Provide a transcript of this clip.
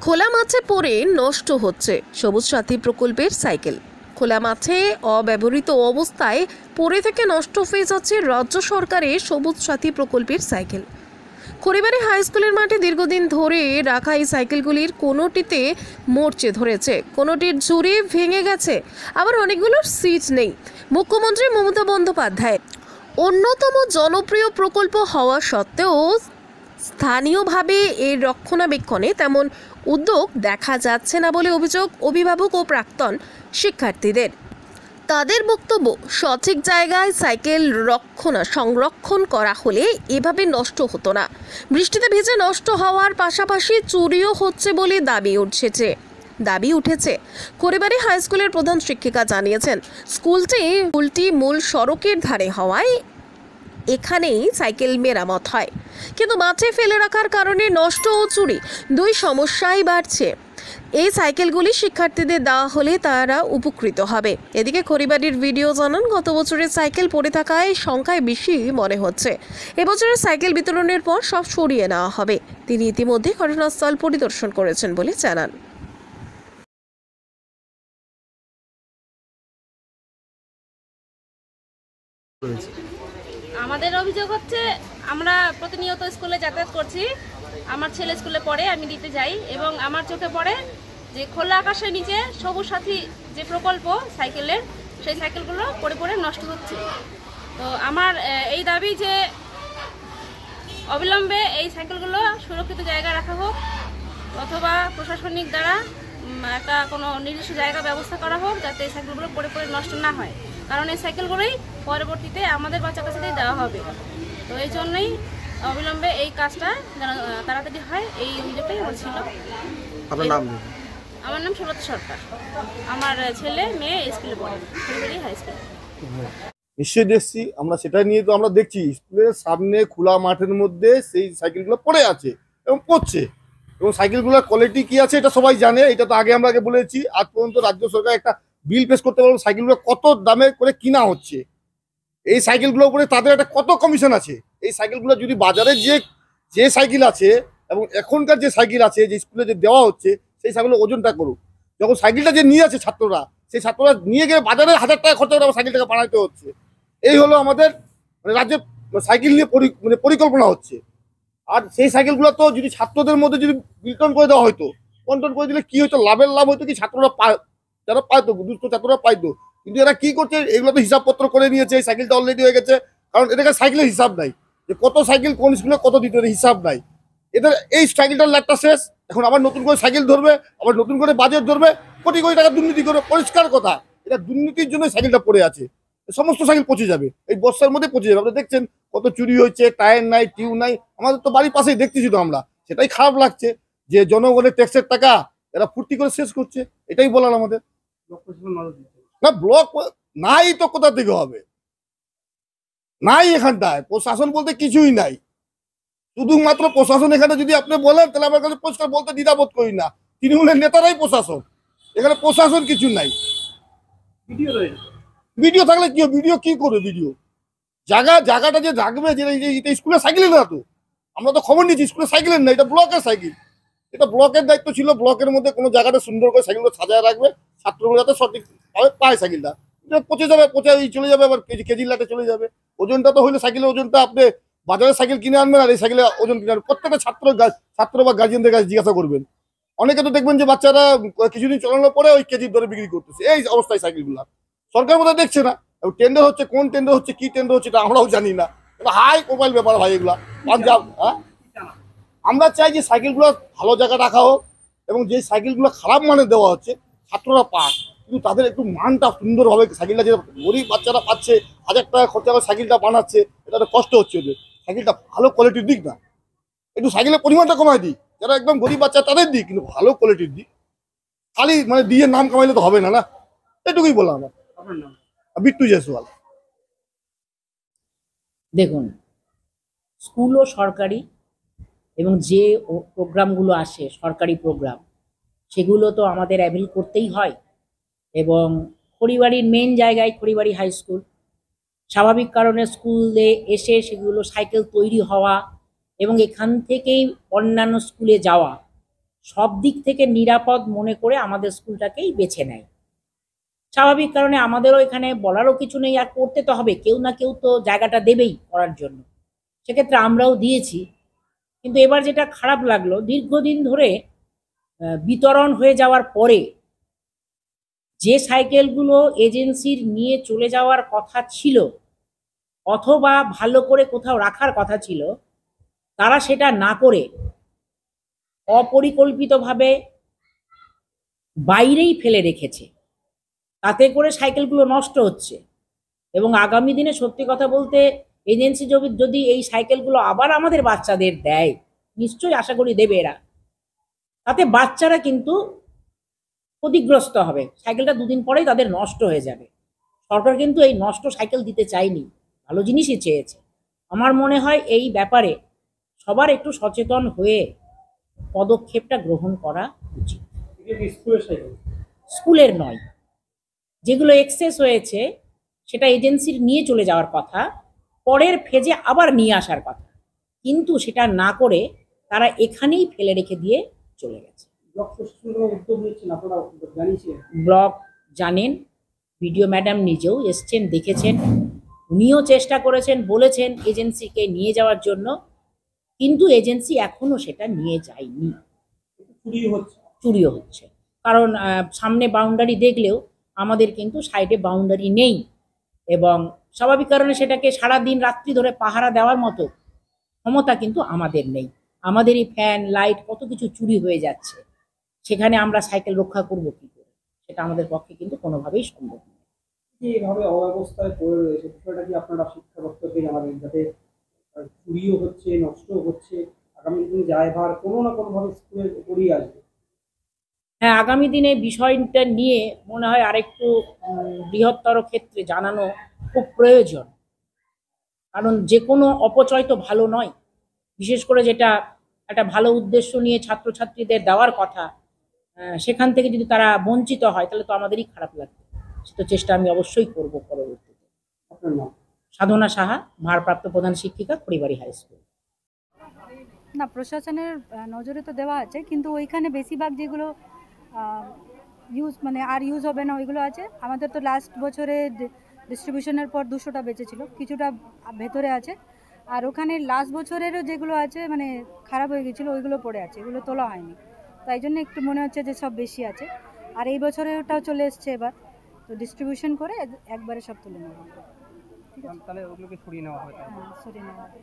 খোলা মাঠে পড়ে নষ্ট হচ্ছে সবুজ সাথী প্রকল্পের সাইকেল। খোলা মাঠে অব্যবহৃত অবস্থায় পড়ে থেকে নষ্ট হয়ে যাচ্ছে রাজ্য সরকারের সবুজ সাথী প্রকল্পের সাইকেল। খড়িবাড়ি হাই স্কুলের মাঠে দীর্ঘদিন ধরে রাখা এই সাইকেলগুলির কোনোটিতে মরচে ধরেছে, কোনোটির ঝুড়ি ভেঙে গেছে, আবার অনেকগুলোর সিট নেই। মুখ্যমন্ত্রী মমতা বন্দ্যোপাধ্যায় অন্যতম জনপ্রিয় প্রকল্প হওয়া সত্ত্বেও স্থানীয়ভাবে এর রক্ষণাবেক্ষণে তেমন উদ্যোগ দেখা যাচ্ছে না বলে অভিযোগ অভিভাবক ও প্রাক্তন শিক্ষার্থীদের। তাদের বক্তব্য, সঠিক জায়গায় সাইকেল সংরক্ষণ করা হলে এভাবে নষ্ট হতো না। বৃষ্টিতে ভিজে নষ্ট হওয়ার পাশাপাশি চুরিও হচ্ছে বলে দাবি উঠেছে। খড়িবাড়ি হাই স্কুলের প্রধান শিক্ষিকা জানিয়েছেন, স্কুলটি মূল সড়কের ধারে হওয়ায় এখানেই সাইকেল মেরামত হয়, কিন্তু মাঠে ফেলে রাখার কারণে নষ্ট ও চুরি দুই সমস্যাই বাড়ছে। এই সাইকেলগুলি শিক্ষার্থীদের দেওয়া হলে তারা উপকৃত হবে। এদিকে খড়িবাড়ির ভিডিও জানান, গত বছরের সাইকেল পড়ে থাকায় সংখ্যায় বেশি মনে হচ্ছে। এবছরের সাইকেল বিতরণের পর সব সরিয়ে নেওয়া হবে। তিনি ইতিমধ্যে ঘটনাস্থল পরিদর্শন করেছেন বলে জানান। আমাদের অভিযোগ হচ্ছে, আমরা প্রতিনিয়ত স্কুলে যাতায়াত করছি। আমার ছেলে স্কুলে পড়ে, আমি দিতে যাই, এবং আমার চোখে পড়ে যে খোলা আকাশের নিচে সবুজ সাথী যে প্রকল্প সাইকেলের, সেই সাইকেলগুলো পড়ে পড়ে নষ্ট হচ্ছে। তো আমার এই দাবি যে অবিলম্বে এই সাইকেলগুলো সুরক্ষিত জায়গায় রাখা হোক, অথবা প্রশাসনিক দ্বারা একটা কোনো নির্দিষ্ট জায়গা ব্যবস্থা করা হোক, যাতে এই সাইকেলগুলো পড়ে পড়ে নষ্ট না হয়। কারণ এই সাইকেলগুলোই পরবর্তীতে আমাদের বাচ্চা কাচ্চাদের দেওয়া হবে। তো এই জন্যই অবিলম্বে এই কাজটা যেন তাড়াতাড়ি হয়, এই অভিযোগটাই আমার ছিল। আমার নাম সুব্রত সরকার। আমার ছেলে মেয়ে স্কুলে পড়ে, খড়িবাড়ি হাই স্কুলে। নিশ্চয়ই দেখছি আমরা, সেটা নিয়ে তো আমরা দেখছি স্কুলের সামনে খোলা মাঠের মধ্যে সেই সাইকেলগুলো পড়ে আছে এবং পড়ছে, এবং সাইকেলগুলোর কোয়ালিটি কি আছে এটা সবাই জানে। এটা তো আগে বলেছি, আজ পর্যন্ত রাজ্য সরকার একটা বিল পেশ করতে পারবো সাইকেলগুলো কত দামে করে কিনা হচ্ছে, এই সাইকেলগুলোর উপরে তাদের একটা কত কমিশন আছে। এই সাইকেলগুলো যদি বাজারে যে সাইকেল আছে এবং এখনকার যে সাইকেল আছে, যে স্কুলে যে দেওয়া হচ্ছে, সেই সাইকেলের ওজনটা করুক। যখন সাইকেলটা যে নিয়ে আছে ছাত্ররা, সেই ছাত্ররা নিয়ে গেলে বাজারে 1000 টাকা খরচা করে সাইকেলটাকে বানাতে হচ্ছে। এই হলো আমাদের রাজ্যের সাইকেল নিয়ে পরিকল্পনা হচ্ছে। আর সেই সাইকেলগুলো তো যদি ছাত্রদের মধ্যে যদি বিতরণ করে দেওয়া হয়তো, বন্টন করে দিলে কি হতো, লাভ হতো কি, ছাত্ররা যারা পাইতো, দুস্থ ছাত্ররা পাইতো। কিন্তু এরা কি করছে, এগুলো তো হিসাবপত্র করে নিয়েছে, এই সাইকেলটা অলরেডি হয়ে গেছে। কারণ এটাকে সাইকেলের হিসাব নাই, যে কত সাইকেল কোন স্কুলে কত দিতে, হিসাব নাই এদের। এই সাইকেলটার লাভটা শেষ, এখন আবার নতুন করে সাইকেল ধরবে, আবার নতুন করে বাজেট ধরবে, কোটি কোটি টাকা দুর্নীতি করবে। পরিষ্কার কথা, এটা দুর্নীতির জন্য সাইকেলটা পড়ে আছে। সমস্ত সাইকেল পচে যাবে, এই বর্ষার মধ্যে পচে যাবে। আপনারা দেখছেন কত চুরি হয়েছে, টায়ার নাই, টিউ নাই। আমাদের তো বাড়ির পাশেই দেখতেছি তো আমরা, সেটাই খারাপ লাগছে যে জনগণের ট্যাক্সের টাকা এরা ফুর্তি করে শেষ করছে। এটাই বলার আমাদের। না ব্লক নাই তো কোথা থেকে হবে, নাই এখানটায় প্রশাসন বলতে কিছুই নাই। শুধুমাত্র প্রশাসন এখানে যদি আপনি বলেন, তাহলে আমার কাছে পরিষ্কার বলতে দ্বিধাবোধ করি না, তৃণমূলের নেতারাই প্রশাসন, এখানে প্রশাসন কিছু নাই। ভিডিও থাকলে কি, ভিডিও কি করবে, ভিডিও জায়গাটা যে রাখবে, যে স্কুলের সাইকেলের না তো, আমরা তো খবর নিয়েছি স্কুলের সাইকেলের না, এটা ব্লকের সাইকেল। এটা ব্লকের দায়িত্ব ছিল, ব্লকের মধ্যে কোনো জায়গাটা সুন্দর করে সাইকেলগুলো সাজায় রাখবে, ছাত্রগুলো যাতে সঠিক পায় সাইকেলটা। পচে যাবে, চলে যাবে, আবার কেজির লাটে চলে যাবে। ওজনটা তো হইলে সাইকেলের ওজনটা আপনি বাজারে সাইকেল কিনে আনবেন, আর এই সাইকেলের ওজন কিনে আনবেন। প্রত্যেকটা ছাত্র বা গার্জিয়ানদের কাছে জিজ্ঞাসা করবেন। অনেকে তো দেখবেন যে বাচ্চারা কিছুদিন চালানোর পরে ওই কেজির দরে বিক্রি করতেছে, এই অবস্থায় সাইকেলগুলো। সরকার বোধহয় দেখছে না, টেন্ডার হচ্ছে, কোন টেন্ডার হচ্ছে, কি টেন্ডার হচ্ছে, এটা আমরাও জানি না। হাই প্রোফাইল ব্যাপার ভাই এগুলা। আমরা চাই যে সাইকেলগুলো ভালো জায়গায় রাখা হোক, এবং যে সাইকেলগুলো খারাপ মানে দেওয়া হচ্ছে ছাত্ররা পাক, কিন্তু তাদের একটু মানটা সুন্দরভাবে, সাইকেলটা যে গরিব বাচ্চারা পাচ্ছে, 1000 টাকা খরচা করে সাইকেলটা বানাচ্ছে, এটা তো কষ্ট হচ্ছে ওদের। সাইকেলটা ভালো কোয়ালিটির দিক না, একটু সাইকেলের পরিমাণটা কমায় দিই, যারা একদম গরিব বাচ্চা তাদের দিক, কিন্তু ভালো কোয়ালিটির দিক। খালি দিয়ে নাম কামাইলে তো হবে না, না? এটুকুই বললাম আমার। বিট্টু জয়সওয়াল। দেখুন, স্কুলও সরকারি, এবং যে প্রোগ্রামগুলো আসে সরকারি প্রোগ্রাম, সেগুলো তো আমাদের অ্যাভেল করতেই হয়। এবং খড়িবাড়ির মেন জায়গায় খড়িবাড়ি হাই স্কুল, স্বাভাবিক কারণে স্কুলে এসে সেগুলো সাইকেল তৈরি হওয়া এবং এখান থেকেই অন্যান্য স্কুলে যাওয়া সব দিক থেকে নিরাপদ মনে করে আমাদের স্কুলটাকেই বেছে নেয়। স্বাভাবিক কারণে আমাদেরও এখানে বলারও কিছু নেই, আর করতে তো হবে, কেউ না কেউ তো জায়গাটা দেবেই করার জন্য। সেক্ষেত্রে আমরাও দিয়েছি। কিন্তু এবার যেটা খারাপ লাগলো, দীর্ঘদিন ধরে বিতরণ হয়ে যাওয়ার পরে যে সাইকেলগুলো এজেন্সির নিয়ে চলে যাওয়ার কথা ছিল অথবা ভালো করে কোথাও রাখার কথা ছিল, তারা সেটা না করে অপরিকল্পিতভাবে বাইরেই ফেলে রেখেছে। তাতে করে সাইকেলগুলো নষ্ট হচ্ছে এবং আগামী দিনে সত্যি কথা বলতে এজেন্সি যদি এই সাইকেলগুলো আবার আমাদের বাচ্চাদের দেয়, নিশ্চয়ই আশা করি দেবে এরা, তাতে বাচ্চারা কিন্তু ক্ষতিগ্রস্ত হবে। সাইকেলটা দুদিন পরেই তাদের নষ্ট হয়ে যাবে। সরকার কিন্তু এই নষ্ট সাইকেল দিতে চায়নি, ভালো জিনিসই চেয়েছে। আমার মনে হয় এই ব্যাপারে সবার একটু সচেতন হয়ে পদক্ষেপটা গ্রহণ করা উচিত। স্কুলের নয়, যেগুলো এক্সেস হয়েছে সেটা এজেন্সির নিয়ে চলে যাওয়ার কথা, পরের ফেজে আবার নিয়ে আসার কথা, কিন্তু সেটা না করে তারা এখানেই ফেলে রেখে দিয়ে চলে গেছে। ব্লক জানেন, বিডিও ম্যাডাম নিজেও এসছেন, দেখেছেন, উনিও চেষ্টা করেছেন, বলেছেন এজেন্সিকে নিয়ে যাওয়ার জন্য, কিন্তু এজেন্সি এখনো সেটা নিয়ে যায়নি। চুরিও হচ্ছে, কারণ সামনে বাউন্ডারি দেখলেও আমাদের কিন্তু সাইডে বাউন্ডারি নেই এবং স্বাভাবিক কারণে সেটাকে সারাদিন রাত্রি ধরে পাহারা দেওয়ার মতো ক্ষমতা কিন্তু আমাদের নেই। আমাদেরই ফ্যান লাইট কত কিছু চুরি হয়ে যাচ্ছে, সেখানে আমরা সাইকেল রক্ষা করব কি করে? সেটা আমাদের পক্ষে কিন্তু কোনোভাবেই সম্ভব নয়। এইভাবে অব্যবস্থায় পড়ে রয়েছে, বিষয়টা কি আপনারা শিক্ষা দপ্তরকে জানাবেন, যাতে চুরিও হচ্ছে, নষ্ট হচ্ছে, আগামী দিন দায়ভার কোনো না কোনোভাবে স্কুলের উপরই আসবে? হ্যাঁ, আগামী দিনে বিষয়টা নিয়ে মনে হয় আরেকটু বৃহত্তর ক্ষেত্রে জানানো খুব প্রয়োজন, কারণ যে কোনো অপচয় তো ভালো নয়। বিশেষ করে যেটা একটা ভালো উদ্দেশ্য নিয়ে ছাত্রছাত্রীদের দেওয়ার কথা, সেখান থেকে যদি তারা বঞ্চিত হয় তাহলে তো আমাদেরই খারাপ লাগবে। সে তো চেষ্টা আমি অবশ্যই করব পরবর্তীতে। আপনার নাম? সাধনা সাহা, ভারপ্রাপ্ত প্রধান শিক্ষিকা, খড়িবাড়ি হাই স্কুল। না, প্রশাসনের নজরে তো দেওয়া আছে, কিন্তু ওইখানে বেশিরভাগ যেগুলো ইউজ হবে না ওইগুলো আছে। আমাদের তো লাস্ট বছরে ডিস্ট্রিবিউশনের পর 200টা বেঁচেছিল, কিছুটা ভেতরে আছে, আর ওখানে লাস্ট বছরেরও যেগুলো আছে মানে খারাপ হয়ে গেছিলো ওইগুলো পড়ে আছে, এগুলো তোলা হয়নি। তাই জন্য একটু মনে হচ্ছে যে সব বেশি আছে। আর এই বছরে ওটাও চলে এসছে, এবার তো ডিস্ট্রিবিউশন করে একবারে সব তুলে নেওয়া হবে। তাহলে ওগুলোকে সরিয়ে নেওয়া হয়? হ্যাঁ, সরিয়ে নেওয়া হবে।